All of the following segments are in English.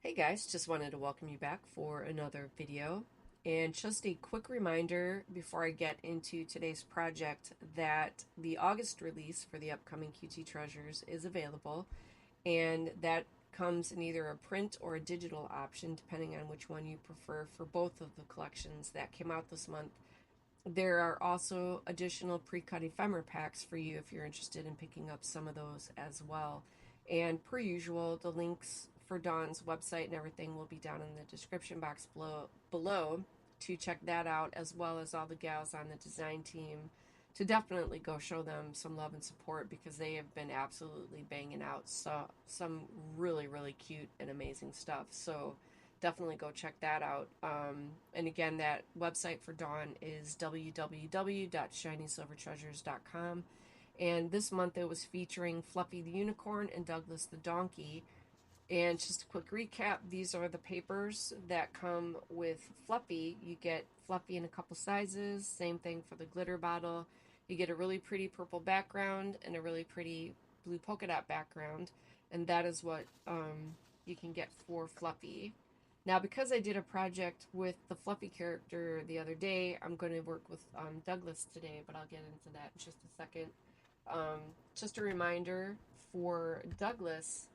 Hey guys, just wanted to welcome you back for another video. And just a quick reminder before I get into today's project that the August release for the upcoming QT Treasures is available, and that comes in either a print or a digital option, depending on which one you prefer for both of the collections that came out this month. There are also additional pre-cut ephemera packs for you if you're interested in picking up some of those as well. And per usual, the links for Dawn's website and everything will be down in the description box below to check that out, as well as all the gals on the design team to definitely go show them some love and support because they have been absolutely banging out some really, really cute and amazing stuff. So definitely go check that out. And again, that website for Dawn is www.shinysilvertreasures.com. And this month it was featuring Fluffy the Unicorn and Douglas the Donkey. And just a quick recap, these are the papers that come with Fluffy. You get Fluffy in a couple sizes, same thing for the glitter bottle. You get a really pretty purple background and a really pretty blue polka dot background. And that is what you can get for Fluffy. Now, because I did a project with the Fluffy character the other day, I'm going to work with Douglas today, but I'll get into that in just a second. Just a reminder for Douglas,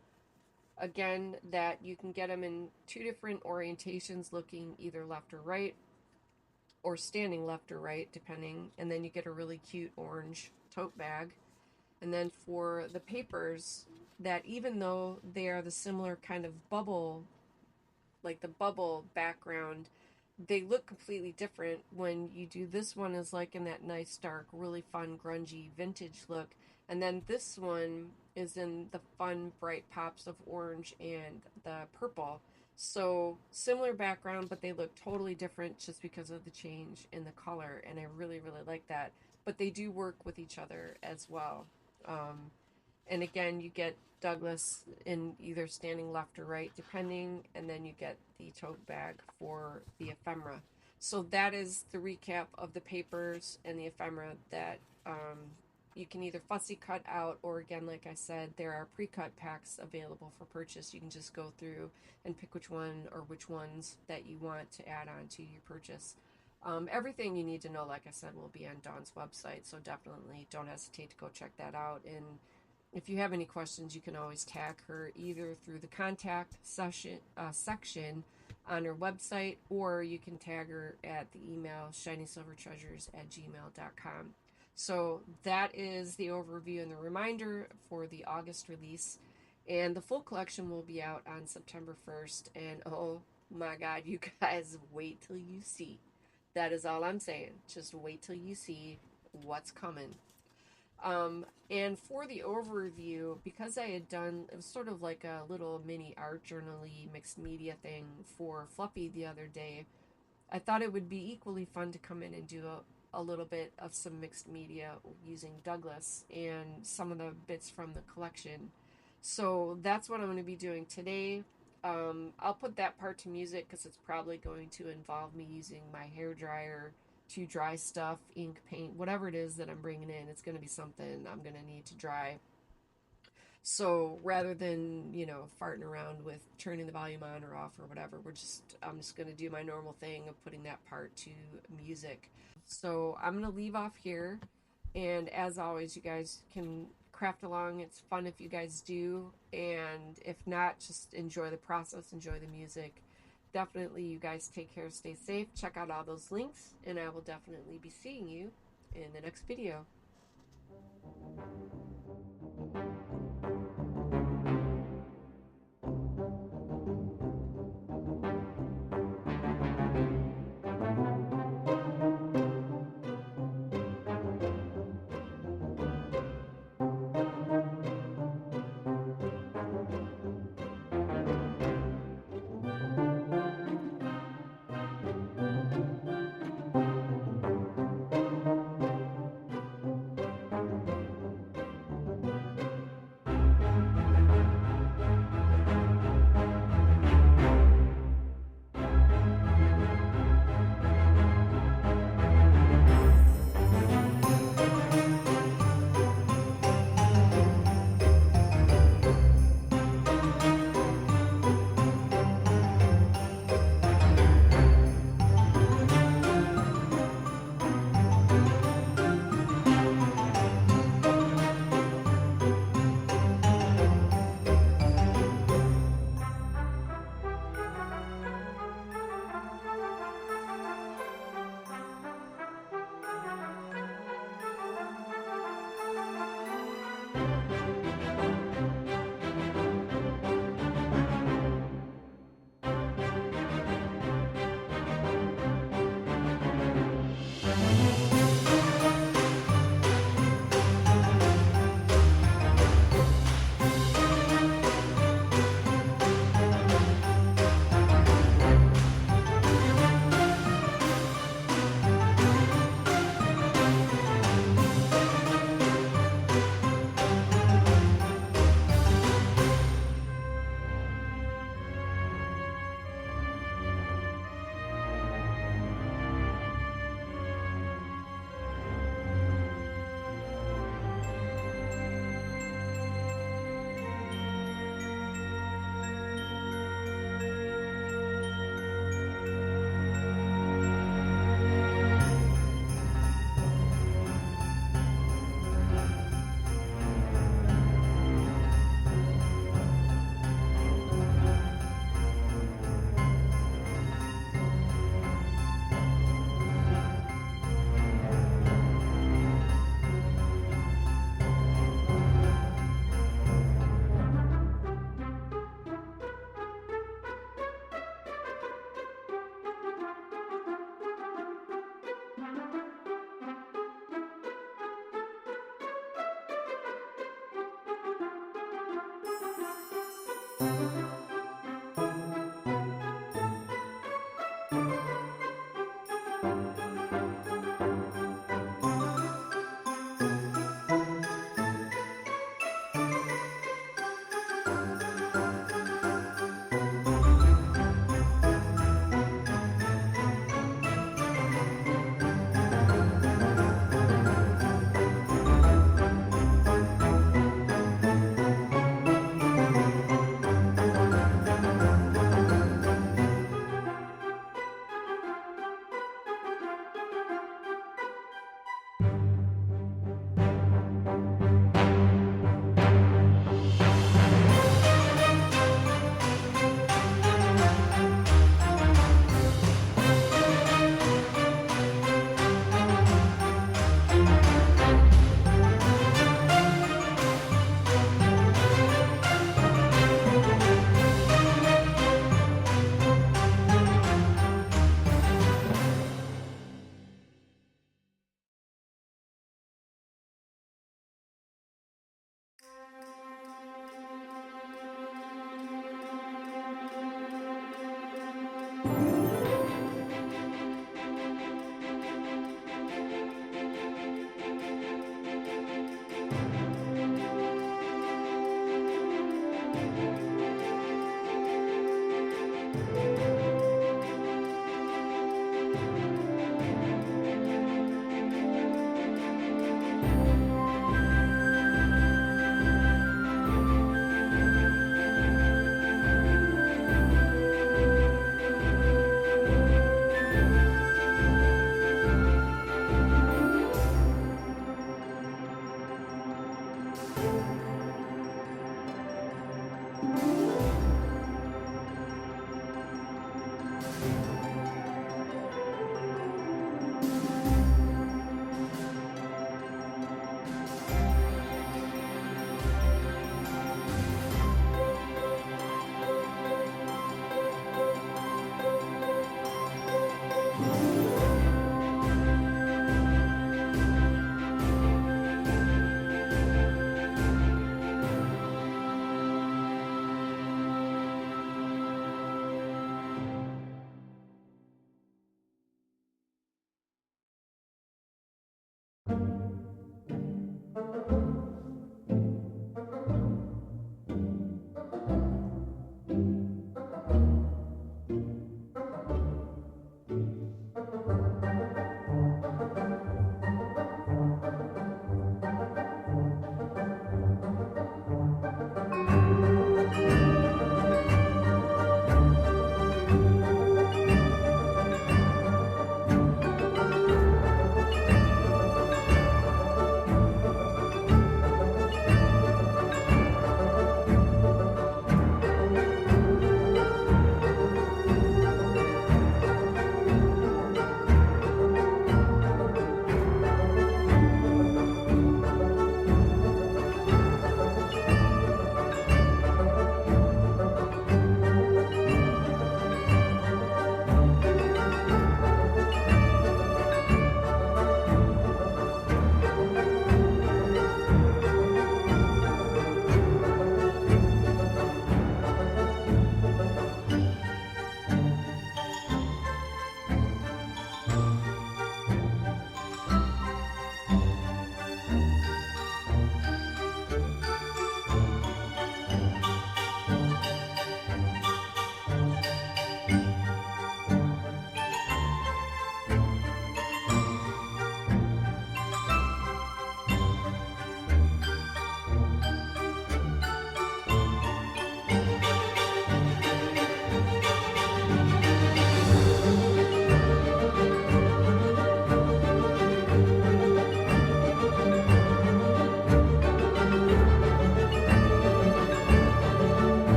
again, that you can get him in two different orientations, looking either left or right, or standing left or right, depending, and then you get a really cute orange tote bag. And then for the papers, that even though they are the similar kind of bubble, like the bubble background, they look completely different when you do this one is like in that nice dark, really fun, grungy vintage look. And then this one is in the fun, bright pops of orange and the purple. So similar background, but they look totally different just because of the change in the color. And I really, really like that. But they do work with each other as well. And again, you get Douglas in either standing left or right, depending, and then you get the tote bag for the ephemera. So that is the recap of the papers and the ephemera that you can either fussy cut out, or again, like I said, there are pre-cut packs available for purchase. You can just go through and pick which one or which ones that you want to add on to your purchase. Everything you need to know, like I said, will be on Dawn's website, so definitely don't hesitate to go check that out. And if you have any questions, you can always tag her either through the contact section on her website, or you can tag her at the email shinysilvertreasures@gmail.com. So that is the overview and the reminder for the August release. And the full collection will be out on September 1st. And oh my God, you guys, wait till you see. That is all I'm saying. Just wait till you see what's coming. And for the overview, because I had done, it was sort of like a little mini art journal-y mixed media thing for Fluffy the other day, I thought it would be equally fun to come in and do a little bit of some mixed media using Douglas and some of the bits from the collection. So that's what I'm going to be doing today. I'll put that part to music because it's probably going to involve me using my hair dryer to dry stuff, ink, paint, whatever it is that I'm bringing in. It's going to be something I'm going to need to dry. So rather than, farting around with turning the volume on or off or whatever, I'm just going to do my normal thing of putting that part to music. So I'm going to leave off here. And as always, you guys can craft along. It's fun if you guys do. And if not, just enjoy the process, enjoy the music. Definitely, you guys take care, stay safe. Check out all those links, and I will definitely be seeing you in the next video. you.